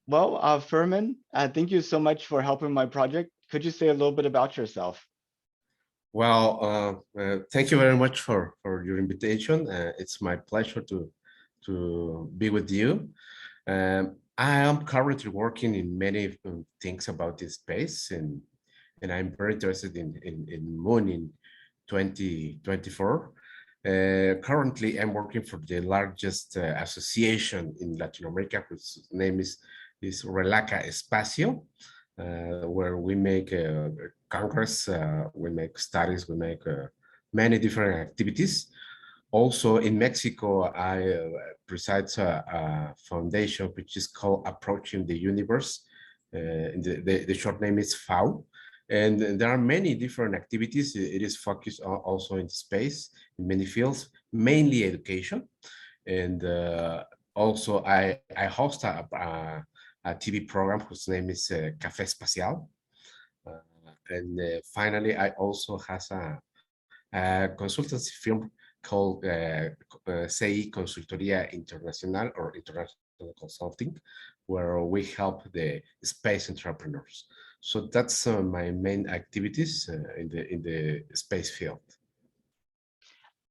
Fermin, thank you so much for helping my project. Could you say a little bit about yourself? Thank you very much for your invitation. It's my pleasure to be with you. I am currently working in many things about this space, and I'm very interested in Moon in 2024. Currently, I'm working for the largest association in Latin America, whose name is Relaca Espacio, where we make congress, we make studies, we make many different activities. Also in Mexico, I preside a foundation which is called Approaching the Universe. The short name is FAU. And there are many different activities. It is focused also in space, in many fields, mainly education. And also I host a TV program whose name is Café Espacial. And finally, I also has a consultancy firm called CI Consultoría Internacional, or International Consulting, where we help the space entrepreneurs. So that's my main activities in the space field.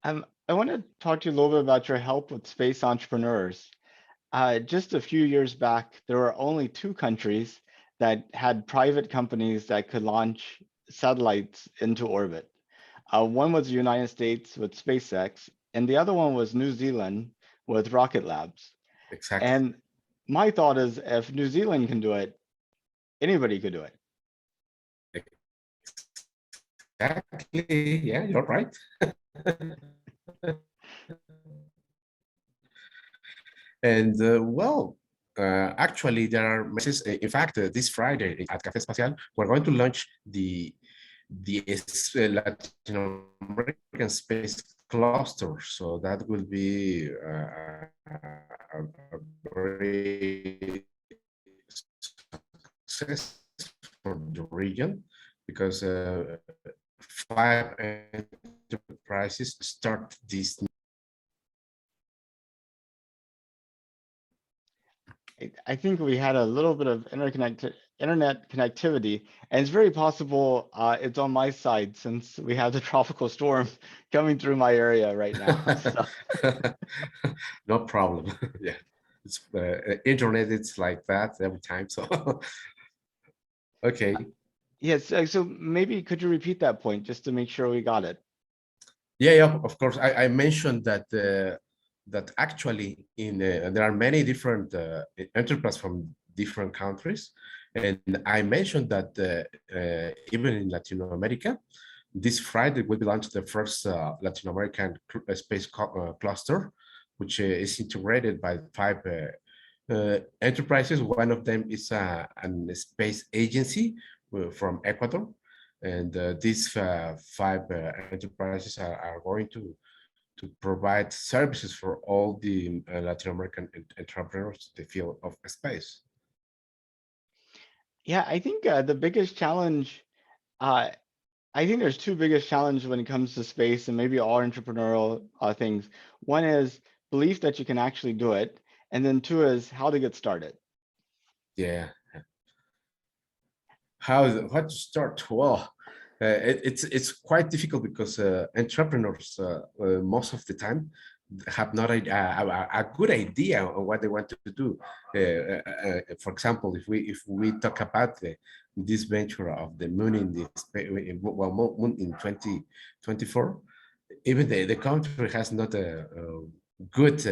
I want to talk to you a little bit about your help with space entrepreneurs. Just a few years back, there were only two countries that had private companies that could launch satellites into orbit. One was the United States with SpaceX, and the other one was New Zealand with Rocket Labs. Exactly. And my thought is, if New Zealand can do it, anybody could do it. Exactly. Yeah, you're right. And actually, there are messages. In fact, this Friday at Café Espacial, we're going to launch the Latin American space cluster. So that will be a very success for the region, because 5 enterprises start this. I think we had a little bit of internet connectivity, and it's very possible it's on my side since we have the tropical storm coming through my area right now. So. No problem. Yeah, it's internet. It's like that every time. So okay. Yes, so maybe could you repeat that point just to make sure we got it? Yeah, of course. I mentioned that that actually there are many different enterprises from different countries, and I mentioned that even in Latin America, this Friday will be launched the first Latin American space cluster, which is integrated by 5 enterprises. One of them is a space agency from Ecuador, and these 5 enterprises are going to provide services for all the Latin American entrepreneurs in the field of space. Yeah, I think the biggest challenge, uh, I think there's two biggest challenges when it comes to space and maybe all entrepreneurial things. One is belief that you can actually do it, and then two is how to get started. Yeah. What to start? Well, it's quite difficult because entrepreneurs most of the time have not a good idea on what they want to do. For example, if we talk about this venture of the moon in the moon in 2024, even the country has not a good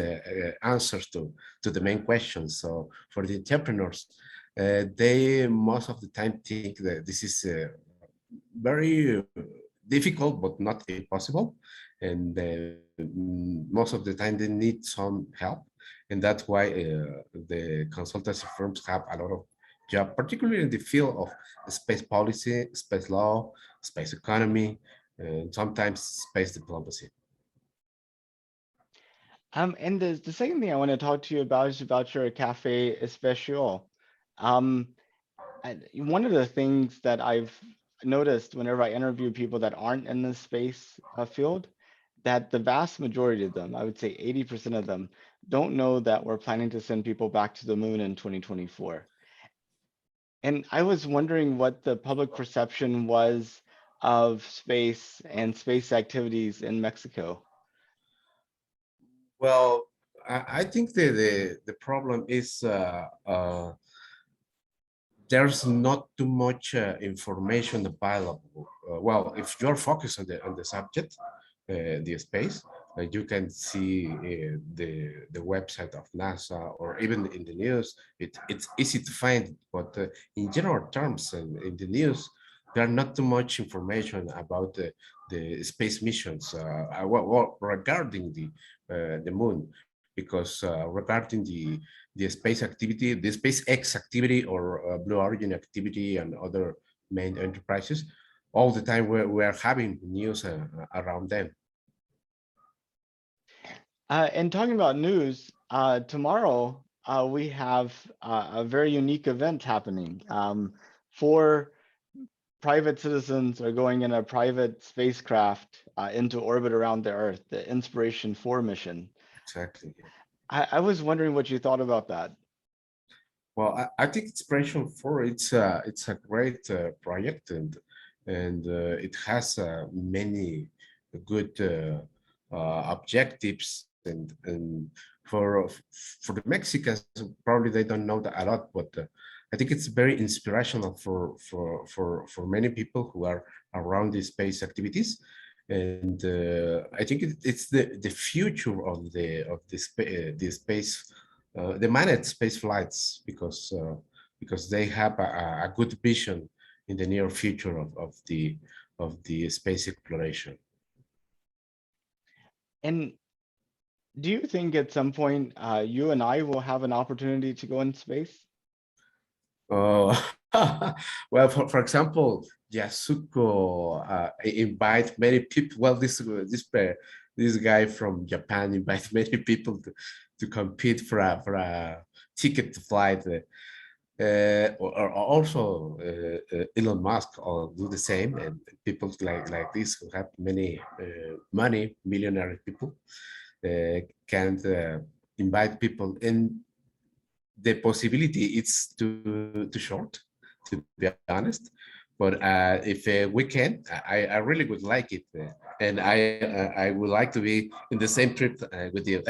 answers to the main questions. So for the entrepreneurs, they most of the time think that this is very difficult, but not impossible. And most of the time they need some help. And that's why the consultancy firms have a lot of job, particularly in the field of space policy, space law, space economy, and sometimes space diplomacy. And the second thing I want to talk to you about is about your Cafe Especial. Um, One of the things that I've noticed whenever I interview people that aren't in the space field, that the vast majority of them, I would say 80% of them, don't know that we're planning to send people back to the moon in 2024. And I was wondering what the public perception was of space and space activities in Mexico. Well, I think the problem is there's not too much information available. Well, if you're focused on the subject, the space, you can see the website of NASA or even in the news. It's easy to find, but in general terms, and in the news, there are not too much information about the space missions regarding the moon, because regarding the space activity, the SpaceX activity or Blue Origin activity and other main enterprises, all the time we're having news around them. And talking about news, tomorrow we have a very unique event happening. Four private citizens are going in a private spacecraft into orbit around the Earth, the Inspiration 4 mission. Exactly. I was wondering what you thought about that. Well, I think Inspiration 4, it's a great project, and it has many good objectives, and for for the Mexicans, probably they don't know that a lot, but I think it's very inspirational for many people who are around these space activities, and I think it's the future of the space, the manned space flights, because they have a good vision in the near future of the space exploration. And do you think at some point you and I will have an opportunity to go in space? Uh, well, for example, Yasuko invite many people. Well, this guy from Japan invite many people to compete for a ticket to fly. Or also Elon Musk will do the same, and people like this who have many money, millionaire people, can invite people, and the possibility it's too short, to be honest. But if we can, I really would like it, and I would like to be in the same trip with you.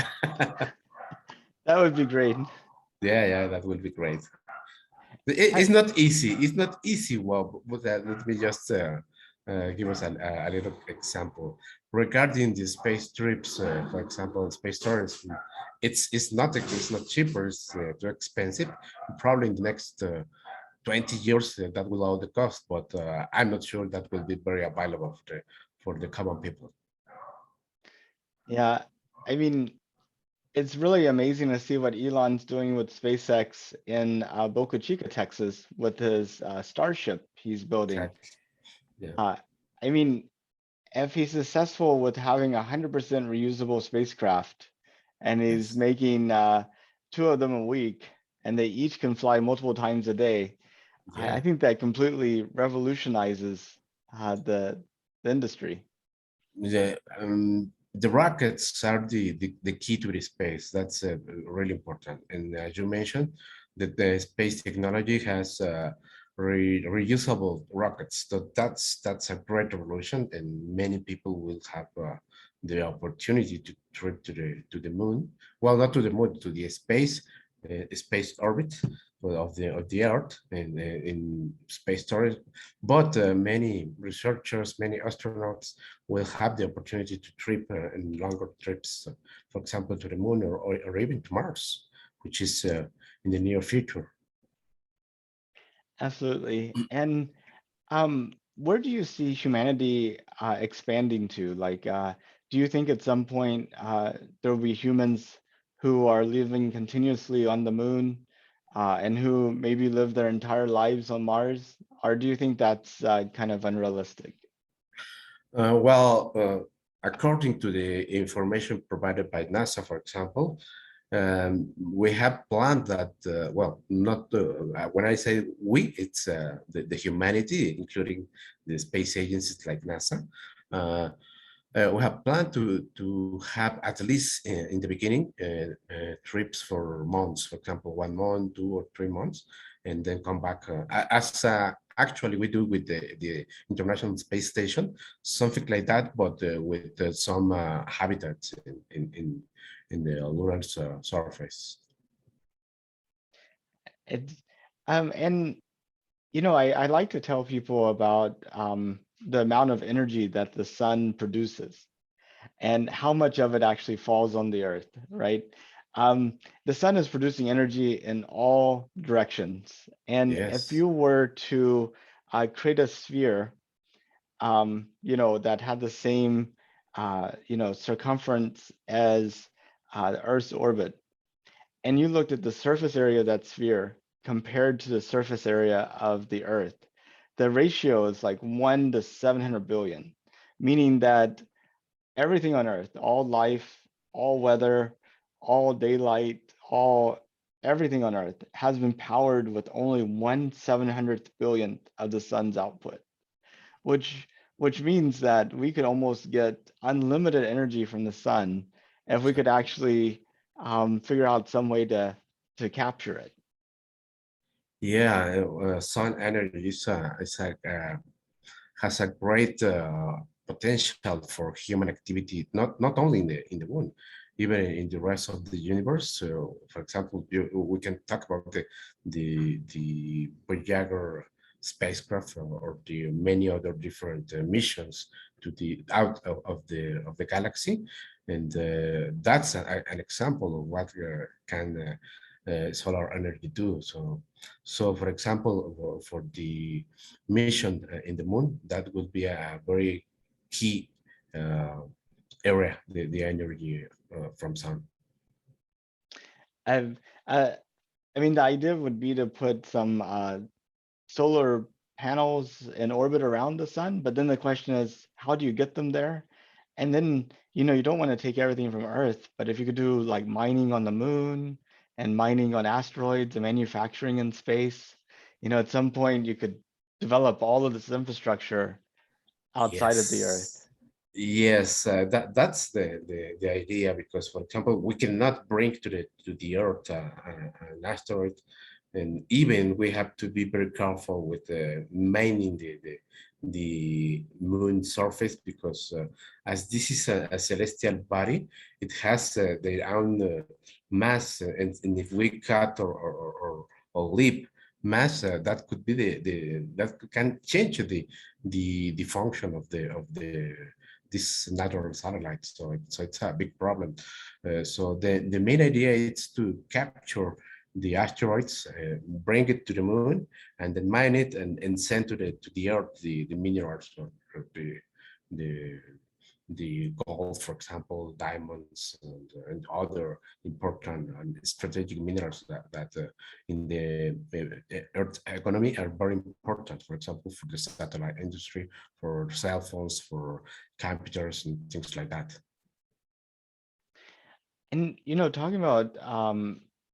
That would be great. Yeah, that would be great. I, It's not easy. It's not easy. Well, but let me just give us a little example regarding the space trips. For example, space tourism. It's not cheaper. It's too expensive. Probably in the next 20 years that will all the cost, but I'm not sure that will be very available for the common people. yeah, I mean, it's really amazing to see what Elon's doing with SpaceX in Boca Chica, Texas, with his Starship he's building. Exactly. Yeah. Uh, I mean, if he's successful with having 100% reusable spacecraft, and he's Yes. making two of them a week, and they each can fly multiple times a day, I Yeah. think that completely revolutionizes the industry. The rockets are the key to the space. That's really important. And as you mentioned, that the space technology has reusable rockets. So that's a great revolution, and many people will have the opportunity to trip to the moon. Well, not to the moon, to the space orbit of the Earth, and in space storage. But many researchers, many astronauts will have the opportunity to trip in longer trips, for example, to the moon, or even to Mars, which is in the near future. Absolutely. And where do you see humanity expanding to? Like, do you think at some point there will be humans who are living continuously on the moon and who maybe live their entire lives on Mars? Or do you think that's kind of unrealistic? Well, according to the information provided by NASA, for example, we have planned that, well, not when I say we, it's the humanity, including the space agencies like NASA. Uh, We have planned to have at least in the beginning trips for months, for example, 1 month, 2 or 3 months, and then come back as actually we do with the International Space Station, something like that, but with some habitats in the lunar surface. It's and I like to tell people about the amount of energy that the sun produces and how much of it actually falls on the earth, right? The sun is producing energy in all directions. And if Yes, you were to create a sphere, that had the same, circumference as the Earth's orbit, and you looked at the surface area of that sphere compared to the surface area of the Earth, the ratio is like 1 to 700 billion, meaning that everything on Earth, all life, all weather, all daylight, all everything on Earth has been powered with only 1/700th billionth of the sun's output, which which means that we could almost get unlimited energy from the sun if we could exactly. actually figure out some way to capture it. Yeah, sun energy is has a great potential for human activity, not only in the moon, even in the rest of the universe. So, for example, we can talk about the Voyager spacecraft or the many other different missions to the out of the galaxy, and that's an example of what can solar energy do. So, for example, for the mission in the moon, that would be a very key uh, area, the energy from sun. I've, uh, I mean, the idea would be to put some solar panels in orbit around the sun, but then the question is, how do you get them there? And then, you don't want to take everything from Earth, but if you could do like mining on the moon and mining on asteroids and manufacturing in space, at some point you could develop all of this infrastructure outside of the Earth. Yes. Yes, that's the idea because, for example, we cannot bring to the Earth an asteroid, and even we have to be very careful with mining the moon surface because as this is a celestial body, it has their own mass, and if we cut or leap mass, that could be that can change the function of the this natural satellite. So it's a big problem. So the main idea is to capture the asteroids, bring it to the moon, and then mine it and send to the Earth the minerals or the the gold, for example, diamonds and other important and strategic minerals that in the Earth economy are very important. For example, for the satellite industry, for cell phones, for computers, and things like that. And talking about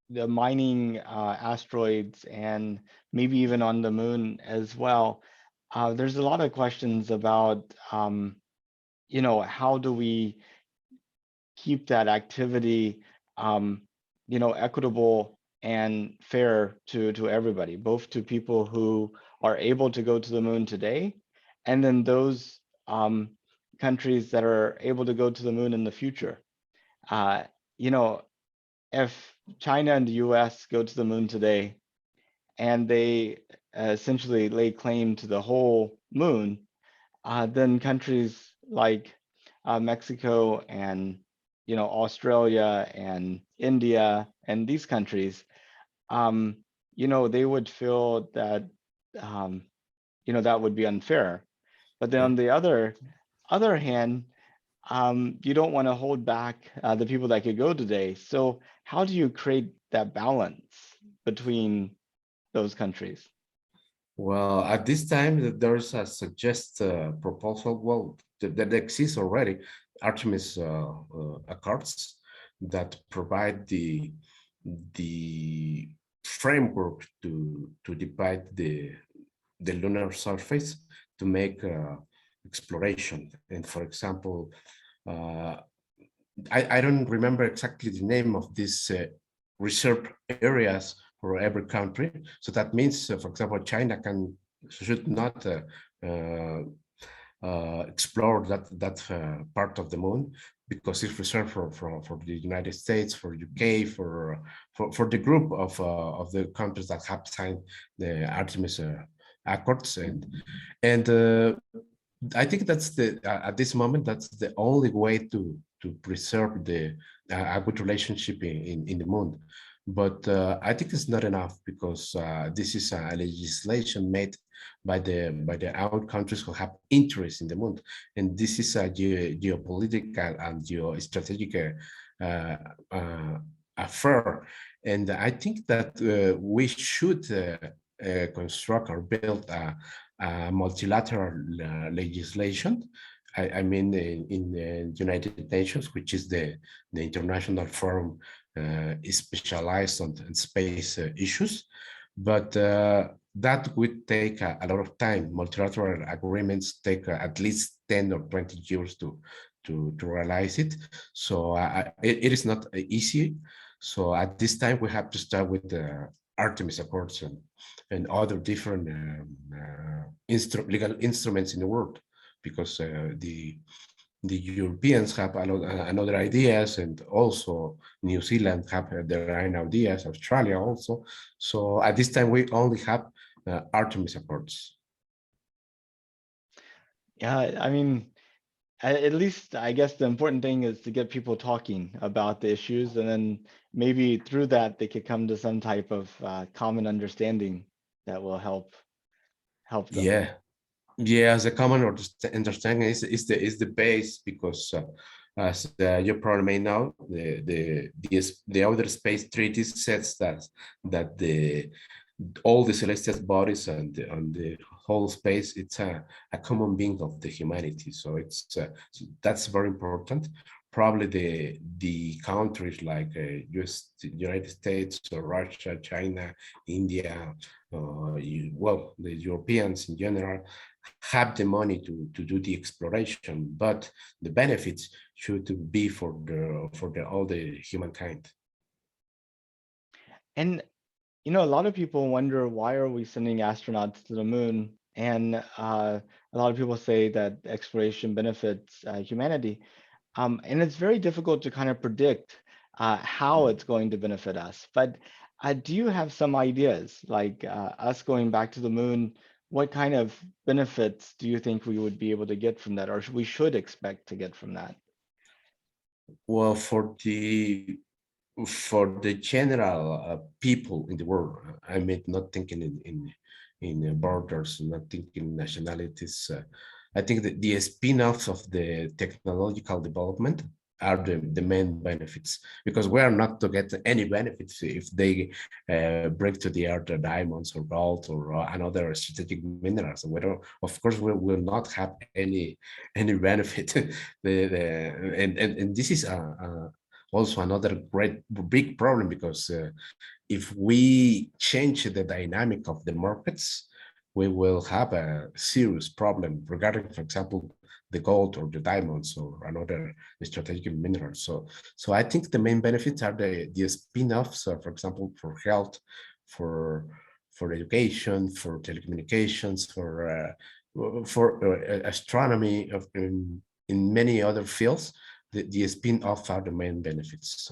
the mining asteroids and maybe even on the moon as well, there's a lot of questions about how do we keep that activity equitable and fair to everybody, both to people who are able to go to the moon today, and then those countries that are able to go to the moon in the future. Uh, you know, if China and the US go to the moon today and they essentially lay claim to the whole moon, then countries like Mexico and Australia and India and these countries, they would feel that that would be unfair. But then Yeah. on the other hand, you don't want to hold back the people that could go today. So how do you create that balance between those countries? Well, at this time, there's a suggest proposal. Well, that exists already. Artemis Accords that provide the framework to divide the lunar surface to make exploration. And for example, uh, I don't remember exactly the name of these reserve areas for every country. So that means, for example, China should not uh, explore that part of the moon because it's reserved for the United States, for UK, for the group of the countries that have signed the Artemis Accords, and I think that's the at this moment that's the only way to preserve the a good relationship in the moon. But I think it's not enough because this is a legislation made by the own countries who have interest in the moon, and this is a geopolitical and geostrategic uh, uh, affair. And I think that we should construct or build multilateral legislation. I mean, in the United Nations, which is the international forum is specialized on space issues, but that would take a lot of time. Multilateral agreements take at least 10 or 20 years to realize it. So it is not easy. So at this time, we have to start with the Artemis Accords and other different legal instruments in the world, because the Europeans have another ideas, and also New Zealand have their own ideas, Australia also. So at this time, we only have Artemis Accords. Yeah, I mean, at least I guess the important thing is to get people talking about the issues, and then maybe through that they could come to some type of common understanding that will help them. Yeah, yeah. The common understanding is the base, because as you probably may know, the Outer Space Treaty says that the all the celestial bodies and the whole space, it's a common being of the humanity. So it's so that's very important. Probably the countries like United States or Russia, China, India, well, the Europeans in general have the money to do the exploration, but the benefits should be for all the humankind. And a lot of people wonder, why are we sending astronauts to the moon? And a lot of people say that exploration benefits humanity. And it's very difficult to kind of predict how it's going to benefit us. But do you have some ideas, like us going back to the moon? What kind of benefits do you think we would be able to get from that, or we should expect to get from that? Well, for the general people in the world, I mean, not thinking in borders, not thinking nationalities. I think that the spin-offs of the technological development are the main benefits, because we are not to get any benefits if they bring to the earth diamonds or gold or another strategic minerals. We don't, of course, we will not have any benefit. And this is also another great big problem, because if we change the dynamic of the markets, we will have a serious problem regarding, for example, the gold or the diamonds or another strategic minerals. So I think the main benefits are the spin-offs, for example, for health, for education, for telecommunications, for astronomy, in many other fields. The spin-off are the main benefits.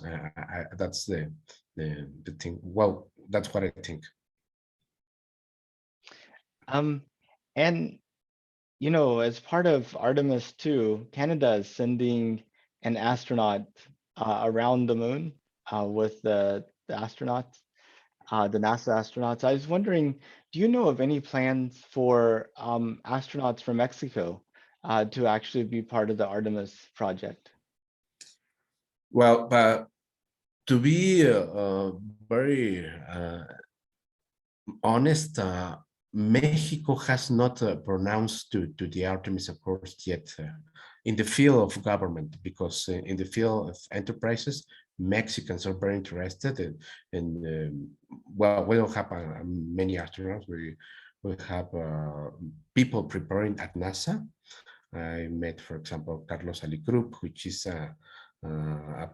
That's the thing. Well, that's what I think. Um, and as part of Artemis 2, Canada is sending an astronaut around the moon with the astronauts, the NASA astronauts. I was wondering, do you know of any plans for astronauts from Mexico to actually be part of the Artemis project? Well, but to be very honest, Mexico has not pronounced to the Artemis Accords yet in the field of government, because in the field of enterprises, Mexicans are very interested, and well, we don't have many astronauts. We have people preparing at NASA, I met, for example, Carlos Alicrup, which is a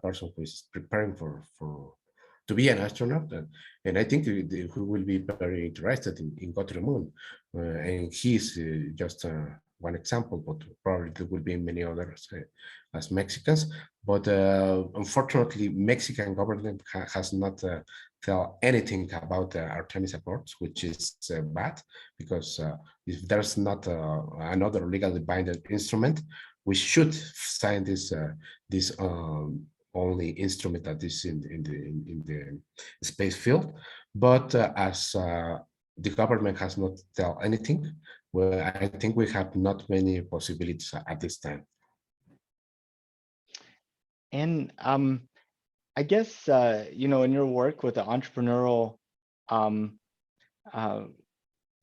person who is preparing for to be an astronaut, and I think who will be very interested in go to the moon. And he's just one example, but probably there will be many others as Mexicans. But unfortunately, Mexican government has not tell anything about the Artemis Accords, which is bad because if there's not another legally binding instrument, we should sign this only instrument that is in the space field. But as the government has not tell anything, well, I think we have not many possibilities at this time. And I guess in your work with the entrepreneurial, um, uh,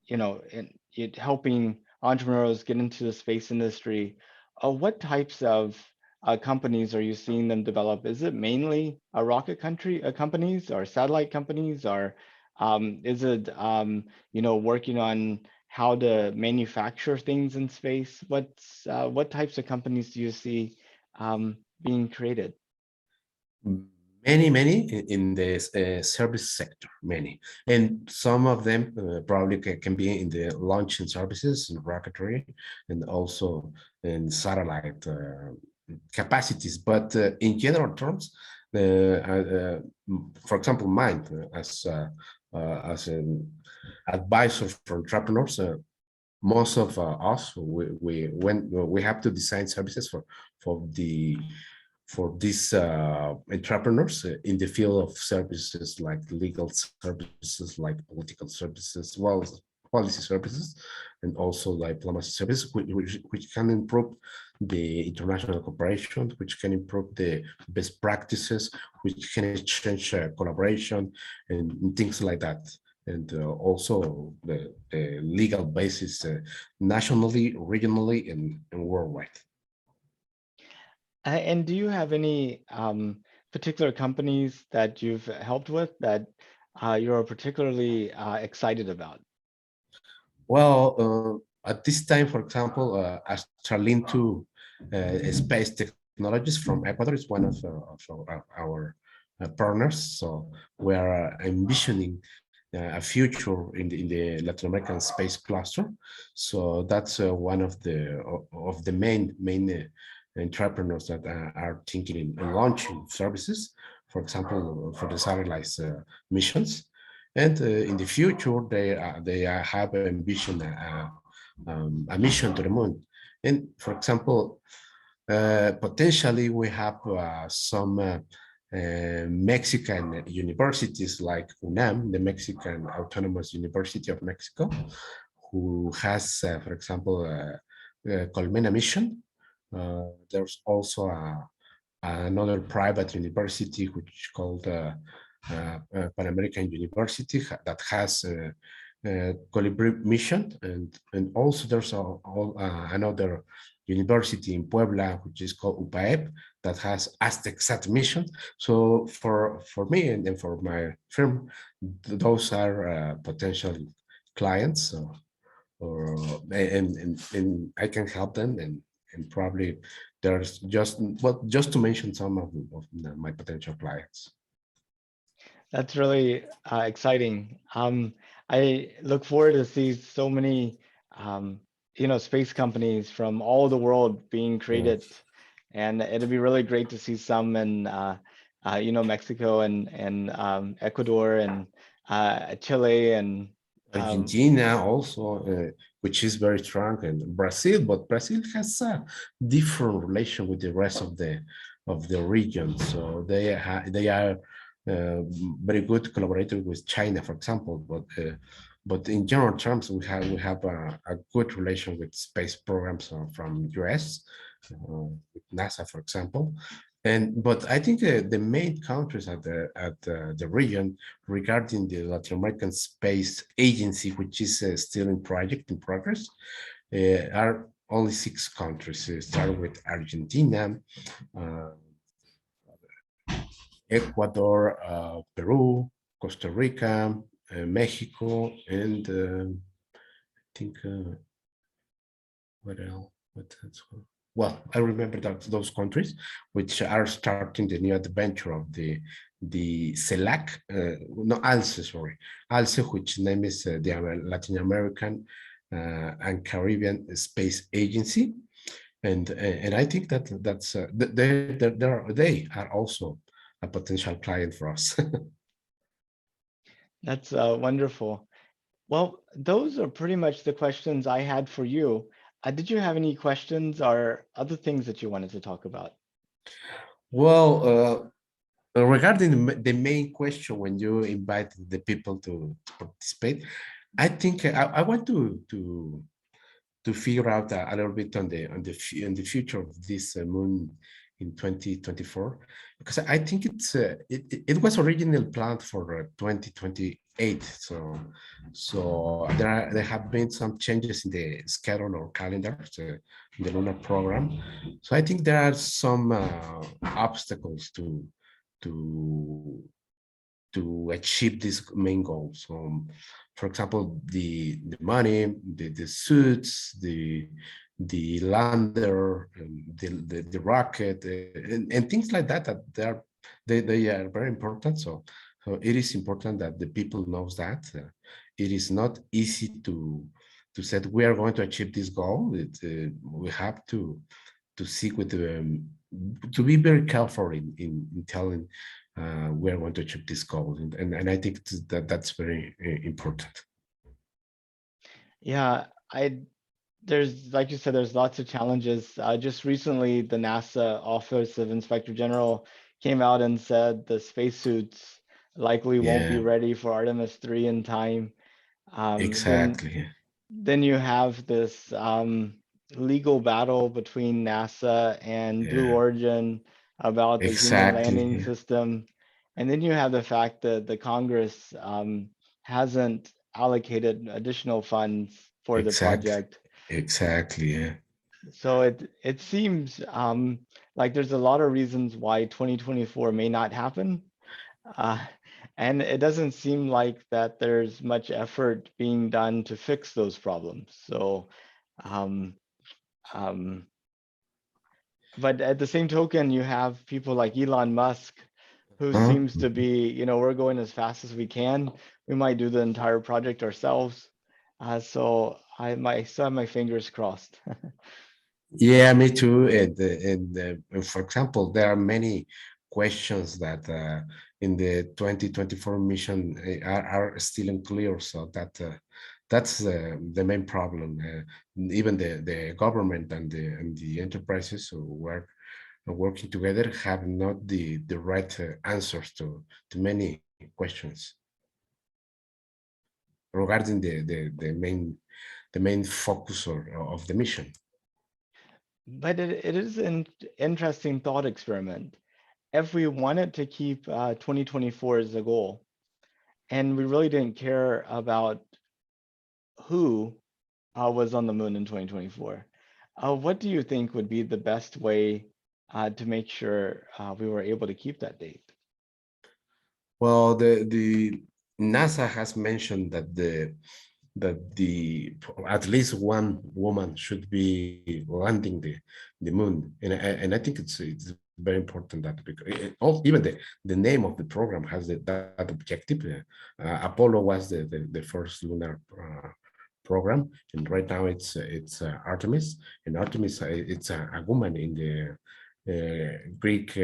in it helping entrepreneurs get into the space industry, what types of companies are you seeing them develop? Is it mainly rocket companies or satellite companies, or is it working on how to manufacture things in space? What types of companies do you see being created? Many in the service sector, many, and some of them probably can be in the launching services and rocketry, and also in satellite capacities. But in general terms, for example, mine as an advisor for entrepreneurs. Most of us when we have to design services for the for these entrepreneurs in the field of services like legal services, like political services, well as policy services, and also diplomacy services, which can improve the international cooperation, which can improve the best practices, which can exchange collaboration and things like that. And also the legal basis nationally, regionally, and worldwide. And do you have any particular companies that you've helped with that you're particularly excited about? Well, at this time, for example, Astralinto Space Technologies from Ecuador is one of our partners. So we are envisioning a future in the Latin American space cluster. So that's one of the main entrepreneurs that are thinking in launching services, for example, for the satellites missions. And in the future, they have ambition a mission to the moon. And for example, potentially we have some Mexican universities like UNAM, the Mexican Autonomous University of Mexico, who has, for example, Colmena mission. There's also another private university which is called Pan American University that has Colibri mission, and also there's another university in Puebla which is called UPAEP that has Aztec Sat mission. So for me and for my firm, those are potential clients, or and I can help them, and probably there's just to mention some of my potential clients. That's really exciting. I look forward to see so many, space companies from all the world being Yeah. created, and it'll be really great to see some in, Mexico and Ecuador and Chile and um, Argentina also, which is very strong, and Brazil, but Brazil has a different relation with the rest of the region. So they are uh, very good collaborator with China, for example. But in general terms, we have a good relation with space programs from US, with NASA, for example. But I think the main countries at the region regarding the Latin American Space Agency, which is still in progress, are only 6 countries. Start with Argentina, uh, Ecuador, Peru, Costa Rica, Mexico, and I think what else? But well, I remember that those countries which are starting the new adventure of the CELAC, no ALCE, sorry, ALCE, which name is the Latin American and Caribbean Space Agency, and I think that they are also a potential client for us. That's wonderful. Well, those are pretty much the questions I had for you. Did you have any questions or other things that you wanted to talk about? Well, regarding the main question when you invite the people to participate, I think I want to figure out a little bit on the future of this moon in 2024, because I think it was originally planned for 2028. So there have been some changes in the schedule or calendar, the lunar program. So I think there are some obstacles to to achieve these main goals. For example, the money, the suits, the lander, the rocket, and things like that. They are very important. So it is important that the people knows that it is not easy to say we are going to achieve this goal. We have to seek with to be very careful in telling we are going to achieve this goal, and I think that that's very important. Yeah, I there's like you said, there's lots of challenges. Just recently, the NASA Office of Inspector General came out and said the spacesuits likely won't be Yeah, ready for Artemis 3 in time. Um, then exactly. then you have this legal battle between NASA and Blue Yeah, Origin about the human landing exactly. system. And then you have the fact that the Congress hasn't allocated additional funds for the Exactly. project. Exactly. Yeah. So it seems like there's a lot of reasons why 2024 may not happen. Uh, and it doesn't seem like that there's much effort being done to fix those problems. So, um, um, but at the same token, you have people like Elon Musk, who Uh-huh. seems to be, we're going as fast as we can. We might do the entire project ourselves. So I still have my fingers crossed. Yeah, me too. And for example, there are many questions that in the 2024 mission are still unclear. So that's the main problem. Even the government and the enterprises who were working together have not the right answers to many questions regarding the main focus of the mission. But it is an interesting thought experiment. If we wanted to keep 2024 as a goal, and we really didn't care about who was on the moon in 2024, what do you think would be the best way to make sure we were able to keep that date? Well, the NASA has mentioned that the at least one woman should be landing the moon, and I think it's very important that because even the name of the program has that objective. Apollo was the first lunar program, and right now it's Artemis, and Artemis it's a woman in the Greek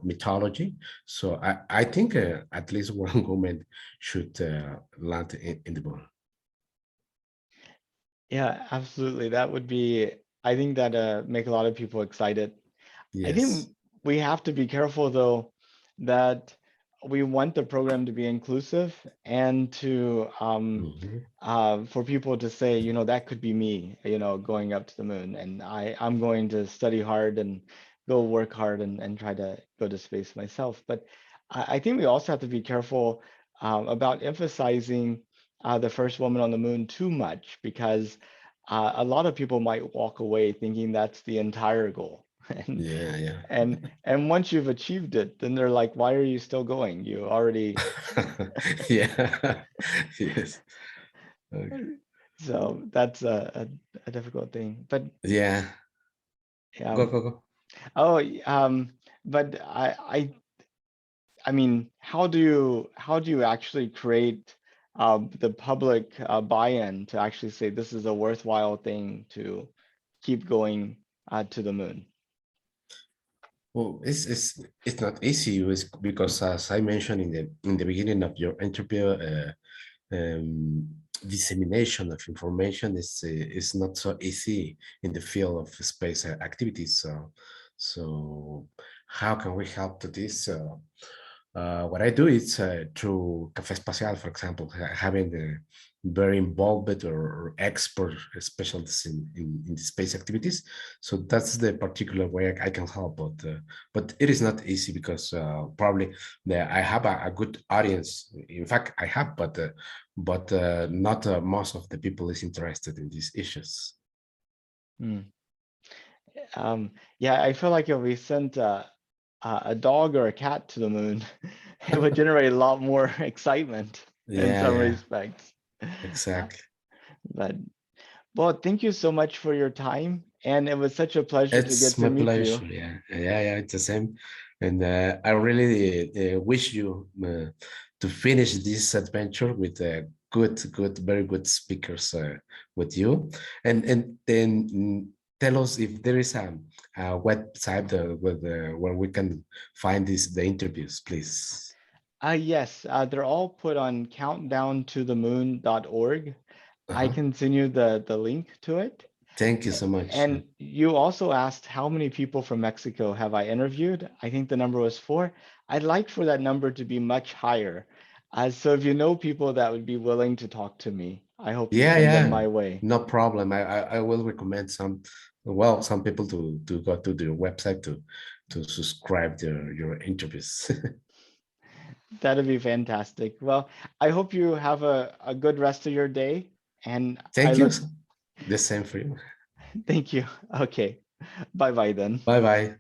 mythology. So I think at least one woman should land in the moon. Yeah, absolutely. That would be, I think that make a lot of people excited. I think Yes. we have to be careful though that we want the program to be inclusive and to Mhm. for people to say, that could be me, going up to the moon, and I'm going to study hard and go work hard and try to go to space myself. But I think we also have to be careful about emphasizing the first woman on the moon too much, because a lot of people might walk away thinking that's the entire goal. And Yeah, yeah. and once you've achieved it, then they're like, why are you still going? You already Yeah. Yes. Okay. So that's a difficult thing. But Yeah, yeah. go, go, go. Oh, but I mean, how do you actually create the public buy-in to actually say this is a worthwhile thing to keep going to the moon? Well, it's not easy because, as I mentioned in the beginning of your interview, um, dissemination of information is not so easy in the field of space activities. So how can we help to this? What I do is through Café Espacial, for example, having a very involved or expert specialists in the space activities. So that's the particular way I can help. But it is not easy because probably I have a good audience. In fact, I have, but not most of the people is interested in these issues. Hmm. Yeah, I feel like if we sent a dog or a cat to the moon, it would generate a lot more excitement in Yeah, some yeah, respects. exactly. But well, thank you so much for your time, and it was such a pleasure to It's get to my meet you. pleasure. Yeah, yeah, yeah. It's the same, and I really wish you to finish this adventure with very good speakers with you, and then tell us if there is a website where we can find the interviews, please. Yes, they're all put on countdowntothemoon.org. I Uh-huh. can send you the link to it. Thank you so much. And you also asked how many people from Mexico have I interviewed? I think the number was 4. I'd like for that number to be much higher. So if you know people that would be willing to talk to me, I hope you Yeah, send them yeah, my way. no problem. I will recommend some people to go to the website to subscribe to your interviews. That'd be fantastic. Well, I hope you have a good rest of your day. And I Thank you. look, The same for you. thank you. Okay. Bye bye then. Bye bye.